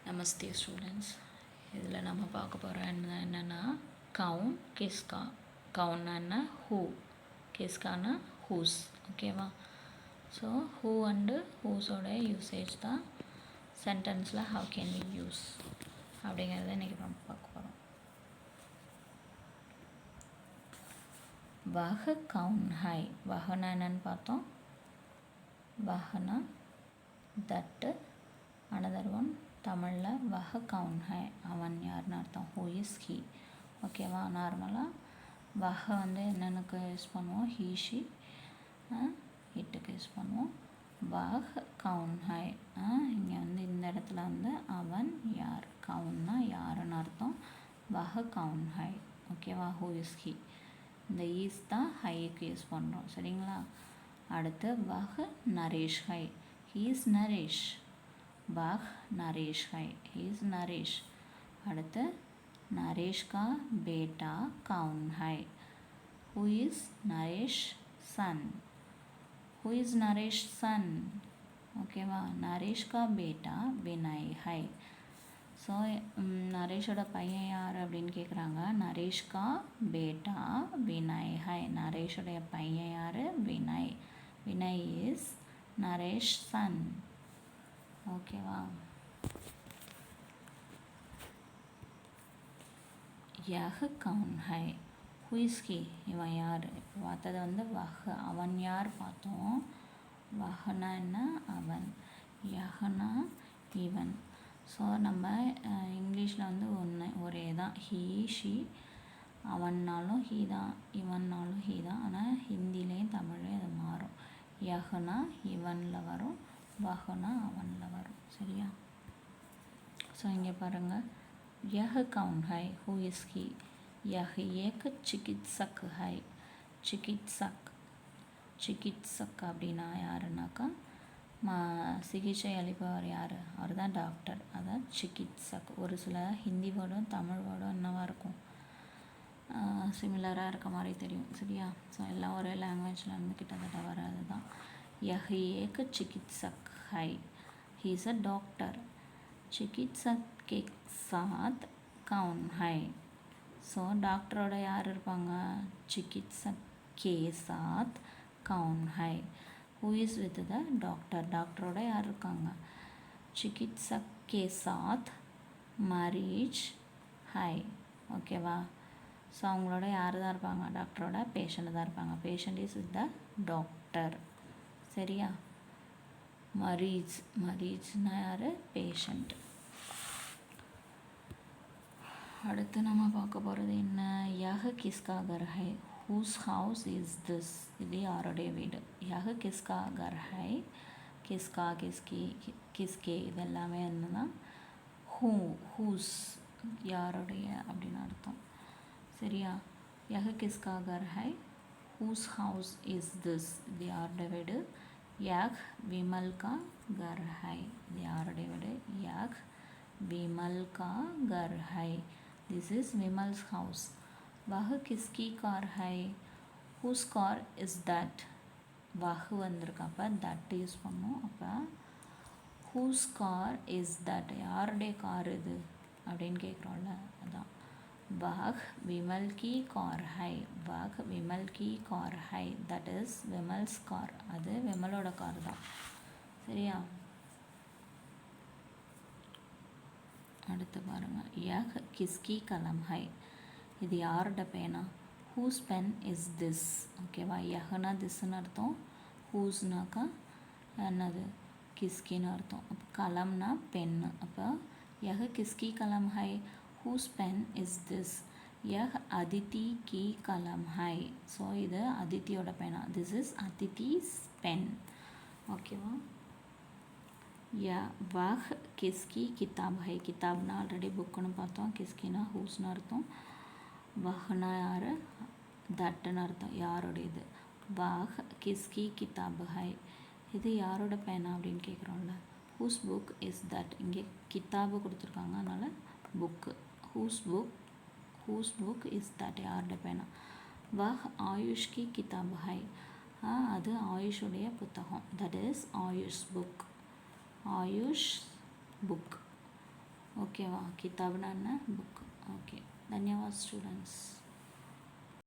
நமஸ்தே students. இதில் நம்ம பார்க்க போகிற என்னென்னா கவுன் கிஸ்கா. கவுன்னா என்ன, ஹூ. கிஸ்கானா ஹூஸ். ஓகேவா? ஸோ ஹூ அண்டு ஹூஸோட யூசேஜ் தான் சென்டென்ஸில் ஹவ் கேன் வி யூஸ் அப்படிங்கிறத இன்றைக்கி நம்ம பார்க்க போகிறோம். வஹ கவுன் ஹை. வஹனா என்னன்னு பார்த்தோம். வஹனா தட்டு. அனதர் ஒன் தமிழில் வஹ கவுன் ஹை, அவன் யாருன்னு அர்த்தம். Who is he. ஓகேவா? நார்மலாக வஹ வந்து என்னென்னக்கு யூஸ் பண்ணுவோம், ஹீ ஷி இட்டுக்கு யூஸ் பண்ணுவோம். வஹ கவுன் ஹை, இங்கே வந்து இந்த இடத்துல வந்து அவன் யார், கவுன்னா யாருன்னு அர்த்தம். வஹ கவுன் ஹை. ஓகேவா? Who is he. இந்த ஈஸ் தான் ஹைக்கு யூஸ் பண்ணுறோம். சரிங்களா? அடுத்து வஹ நரேஷ் ஹை. He is Naresh. वह नरेश है. He is Naresh. அடுத்து नरेश का बेटा कौन है. who is Naresh son. who is Naresh son. ஓகேவா? नरेश का बेटा विनय है. ஸோ நரேஷோட பையன் யார் அப்படின்னு கேட்குறாங்க. நரேஷ் கா பேட்டா வினய் ஹை. நரேஷோடைய பையன் யார், வினய். Vinay is Naresh son. ஓகேவா? யஹ் கவுன் ஹை. ஹூ இஸ் ஹி, இவன் யார். இப்போ பார்த்தது வந்து வஹ், அவன் யார் பார்த்தோம். வஹ்னா என்ன, அவன். யஹ்னா இவன். ஸோ நம்ம இங்கிலீஷில் வந்து ஒரே தான், ஹீ ஷி. அவன்னாலும் ஹீ தான், இவன்னாலும் ஹீ தான். ஆனால் ஹிந்திலையும் தமிழ்லையும் அது மாறும். யஹ்னா இவனில் வரும், வஹ்னா அவனில் வரும். சரியா? ஸோ இங்கே பாருங்கள். யஹ் கவுன் ஹை, ஹூ இஸ் ஹி. யஹ் ஏக் சிகித்சக் ஹை. சிகித்சக். சிகித்சக் அப்படின்னா யாருன்னாக்கா சிகிச்சை அளிப்பவர் யார், அவர் தான் டாக்டர். அதான் சிகித்சக். ஒரு சில ஹிந்தி வேர்டும் தமிழ் வேர்டும் என்னவாக இருக்கும், சிமிலராக இருக்க மாதிரி தெரியும். சரியா? ஸோ எல்லாம் ஒரே லாங்குவேஜில் இருந்து கிட்டத்தட்ட வராது தான். यह एक चिकित्सक है. He is a doctor. चिकित्सक के साथ कौन है. ஸோ டாக்டரோட யார் இருப்பாங்க, चिकित्सक के साथ कौन है. who is with the doctor. டாக்டரோட யார் இருக்காங்க, चिकित्सक के साथ मरीज है. ஓகேவா? ஸோ அவங்களோட யார் தான் இருப்பாங்க, டாக்டரோட பேஷண்ட் தான் இருப்பாங்க. Patient is the doctor. சரியா? மரீஜ். மரீஜ்னா யார், பேஷண்ட். அடுத்து நம்ம பார்க்க போகிறது என்ன, யஹ் கிஸ்கா கர் ஹை. Whose house is this. இது யாருடைய வீடு. யஹ் கிஸ்கா கர் ஹை. கிஸ்கா, கிஸ்கி, கிஸ்கே இது எல்லாமே என்னன்னா ஹூ, ஹூஸ் யாருடைய அப்படின்னு அர்த்தம். சரியா? யஹ் கிஸ்கா கர் ஹை. Whose house is this. இது யாருடைய வீடு. யஹ் விமல் கா கர் ஹை. இது யாருடைய வீடு. யஹ் விமல் கா கர் ஹை. This is Vimal's house. வஹ் கிஸ்கி கார் ஹை. Whose car is that. வஹ் வந்திருக்கு, அப்போ தட் யூஸ் பண்ணோம். அப்போ ஹூஸ் கார் இஸ் தட், யாருடைய கார் இது அப்படின்னு கேட்குறோம்ல, அதான். वह विमल की कार है. वह विमल की कार है. that is Vimal's car. அது விமலோட கார் தான். சரியா? அடுத்து பாருங்க. यह किसकी कलम है. இது யாரோட பேனா. whose pen is this. ஓகேவா? யஹ்னா திஸ்ன்னு அர்த்தம். ஹூஸ்னாக்கா என்னது, கிஸ்கின்னு அர்த்தம். அப்போ கலம்னா பென்னு. அப்போ யஹ் கிஸ்கி கலம் high. whose pen is this. यह अदिति की कलम है. ஸோ இது அதித்தியோட பேனா. this is Aditi's pen. ஓகேவா? वह किसकी किताब है. கிதாப்னா ஆல்ரெடி புக்குன்னு பார்த்தோம். கிஸ்கினா ஹூஸ்னு அர்த்தம். வஹ்னா யார், தட்டுன்னு அர்த்தம், யாரோடையது. वह किसकी किताब है. இது யாரோட பேனா அப்படின்னு கேட்குறோம்ல. whose book is that. இங்கே கிதாபு கொடுத்துருக்காங்க, அதனால் book. whose book is that. யாரோட பேனா. वह ஆயுஷ் की किताब है. அது ஆயுஷுடைய புத்தகம். that is Ayush book. Ayush book. ஓகேவா? கிதாப்னா என்ன? புக். ஓகே, தன்யவாத் ஸ்டூடெண்ட்ஸ்.